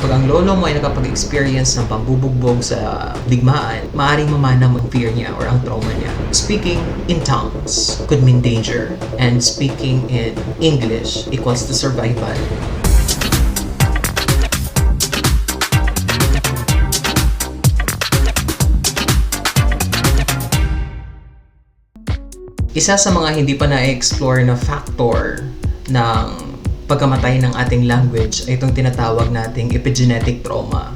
Pag ang lolo mo ay nakapag-experience ng pambubugbog sa digmaan, maaaring mamana mo ang fear niya or ang trauma niya. Speaking in tongues could mean danger, and speaking in English equals to survival. Isa sa mga hindi pa na-explore na factor ng pagkamatay ng ating language ay itong tinatawag nating epigenetic trauma.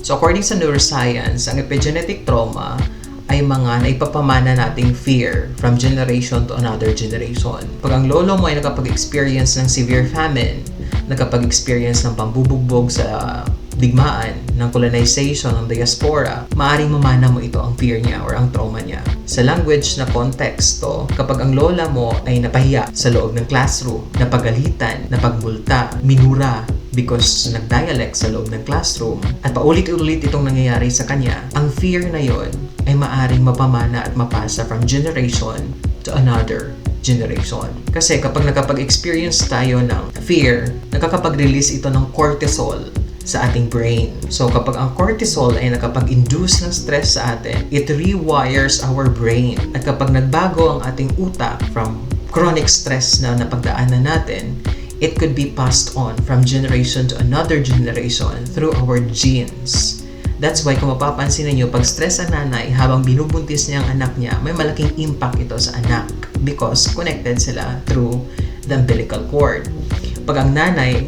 So according sa neuroscience, ang epigenetic trauma ay mga naipapamana nating fear from generation to another generation. Pag ang lolo mo ay nakapag-experience ng severe famine, nakapag-experience ng pambubugbog sa digmaan, ng colonization, ng diaspora, maaaring mamana mo ito ang fear niya or ang trauma niya. Sa language na konteksto, kapag ang lola mo ay napahiya sa loob ng classroom, napagalitan, napagmulta, minura, because nag-dialect sa loob ng classroom, at paulit-ulit itong nangyayari sa kanya, ang fear na yon ay maaaring mapamana at mapasa from generation to another generation. Kasi kapag nakapag-experience tayo ng fear, nakakapag-release ito ng cortisol sa ating brain. So kapag ang cortisol ay nakapag-induce ng stress sa atin, it rewires our brain. At kapag nagbago ang ating utak from chronic stress na napagdaanan natin, it could be passed on from generation to another generation through our genes. That's why kung mapapansin ninyo, pag stress ang nanay habang binubuntis niya ang anak niya, may malaking impact ito sa anak because connected sila through the umbilical cord. Pag ang nanay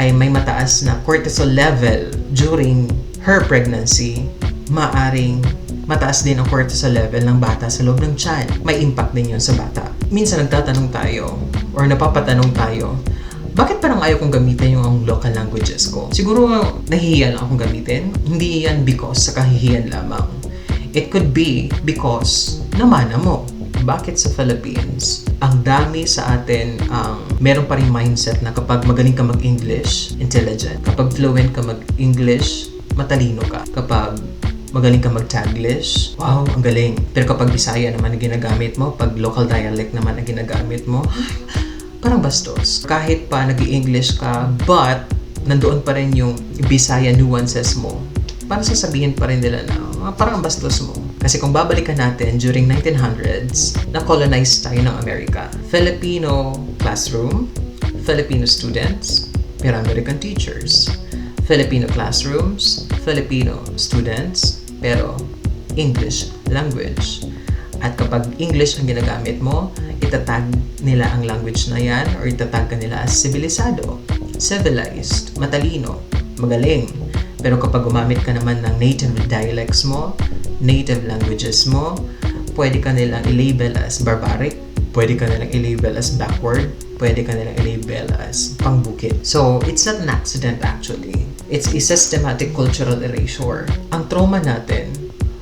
ay may mataas na cortisol level during her pregnancy, maaring mataas din ang cortisol level ng bata sa loob ng tiyan. May impact din yun sa bata. Minsan nagtatanong tayo or napapatanong tayo, bakit parang ayaw kong gamitin yung local languages ko? Siguro nahihiya lang akong gamitin. Hindi yan because sa kahihiyan lamang. It could be because namana mo. Bakit sa Philippines, ang dami sa atin ang meron pa rin mindset na kapag magaling ka mag-English, intelligent. Kapag fluent ka mag-English, matalino ka. Kapag magaling ka mag-Taglish, wow, ang galing. Pero kapag Bisaya naman ang ginagamit mo, pag local dialect naman ang ginagamit mo, parang bastos. Kahit pa nag-English ka, but nandoon pa rin yung Bisaya nuances mo, parang sasabihin pa rin nila na parang bastos mo. Kasi kung babalikan natin, during 1900s, na-colonize tayo ng Amerika. Filipino classroom, Filipino students, pero American teachers. Filipino classrooms, Filipino students, pero English language. At kapag English ang ginagamit mo, itatag nila ang language na yan or itatag ka nila as sibilisado, civilized, matalino, magaling. Pero kapag gumamit ka naman ng native dialects mo, native languages mo, pwede ka nilang i-label as barbaric, pwede ka nilang i-label as backward, pwede ka nilang i-label as pangbukid. So, it's not an accident actually. It's a systematic cultural erasure. Ang trauma natin,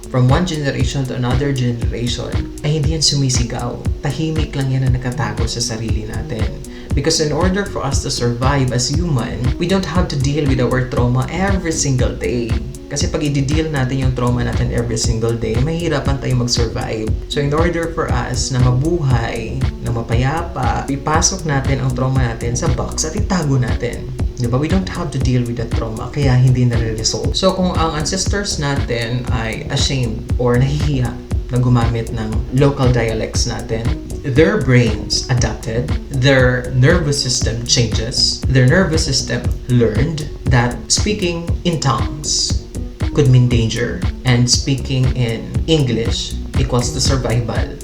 from one generation to another generation, ay hindi yan sumisigaw. Tahimik lang yan na nakatago sa sarili natin. Because in order for us to survive as human, we don't have to deal with our trauma every single day. Kasi pag i-deal natin yung trauma natin every single day, mahirapan tayo mag-survive. So in order for us na mabuhay, na mapayapa, ipasok natin ang trauma natin sa box at itago natin. Diba? We don't have to deal with that trauma, kaya hindi na-resolve. So kung ang ancestors natin ay ashamed or nahihiya na gumamit ng local dialects natin, their brains adapted, their nervous system changes, their nervous system learned that speaking in tongues could mean danger and speaking in English equals to survival.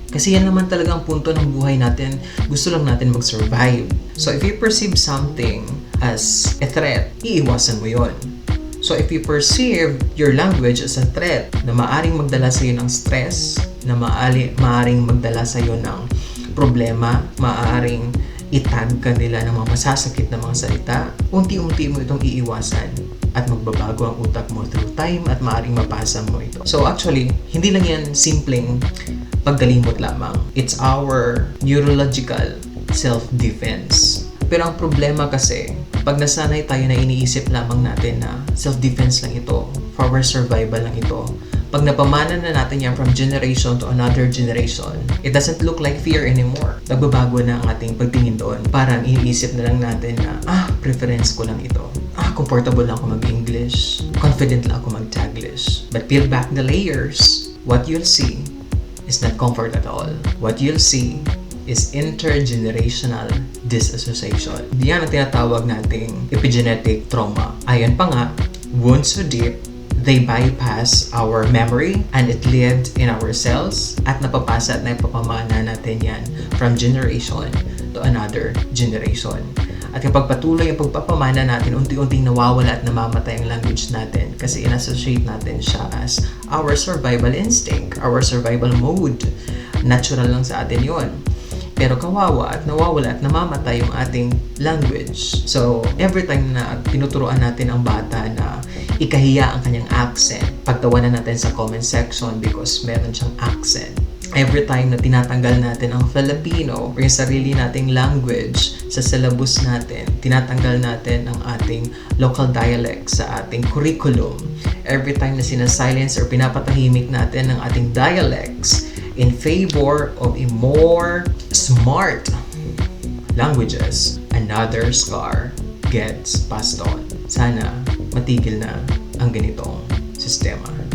Kasi yan naman talaga ang punto ng buhay natin. Gusto lang natin mag-survive. So if you perceive something as a threat, iiwasan mo yon. So if you perceive your language as a threat na maaring magdala sa iyo ng stress, na maaring magdala sa iyo ng problema, maaring itag ka nila ng mga masasakit na mga salita, unti-unti mo itong iiwasan at magbabago ang utak mo through time at maaring mapasa mo ito. So actually, hindi lang yan simpleng pagkalimot lamang. It's our neurological self-defense. Pero ang problema kasi, pag nasanay tayo na iniisip lamang natin na self-defense lang ito, for our survival lang ito, pag napamana na natin yan from generation to another generation, it doesn't look like fear anymore. Nagbabago na ang ating pagtingin doon. Parang iniisip na lang natin na, preference ko lang ito. comfortable lang ako mag-English, confident lang ako mag-Taglish. But peel back the layers, what you'll see is not comfort at all. What you'll see is intergenerational disassociation. Yan ang tinatawag nating epigenetic trauma. Ayon pa nga, wounds so deep, they bypass our memory and it lived in our cells at napapasa at napapamana natin yan from generation to another generation. At kapag patuloy ang pagpapamana natin, unti-unting nawawala at namamatay ang language natin kasi in-associate natin siya as our survival instinct, our survival mode. Natural lang sa atin yon. Pero kawawa at nawawala at namamatay yung ating language. So, every time na tinuturuan natin ang bata na ikahiya ang kanyang accent, pagtawanan natin sa comment section because meron siyang accent. Every time na tinatanggal natin ang Filipino o yung sarili nating language sa syllabus natin, tinatanggal natin ang ating local dialect sa ating curriculum. Every time na sinasilence or pinapatahimik natin ang ating dialects in favor of a more smart languages, another scar gets passed on. Sana matigil na ang ganitong sistema.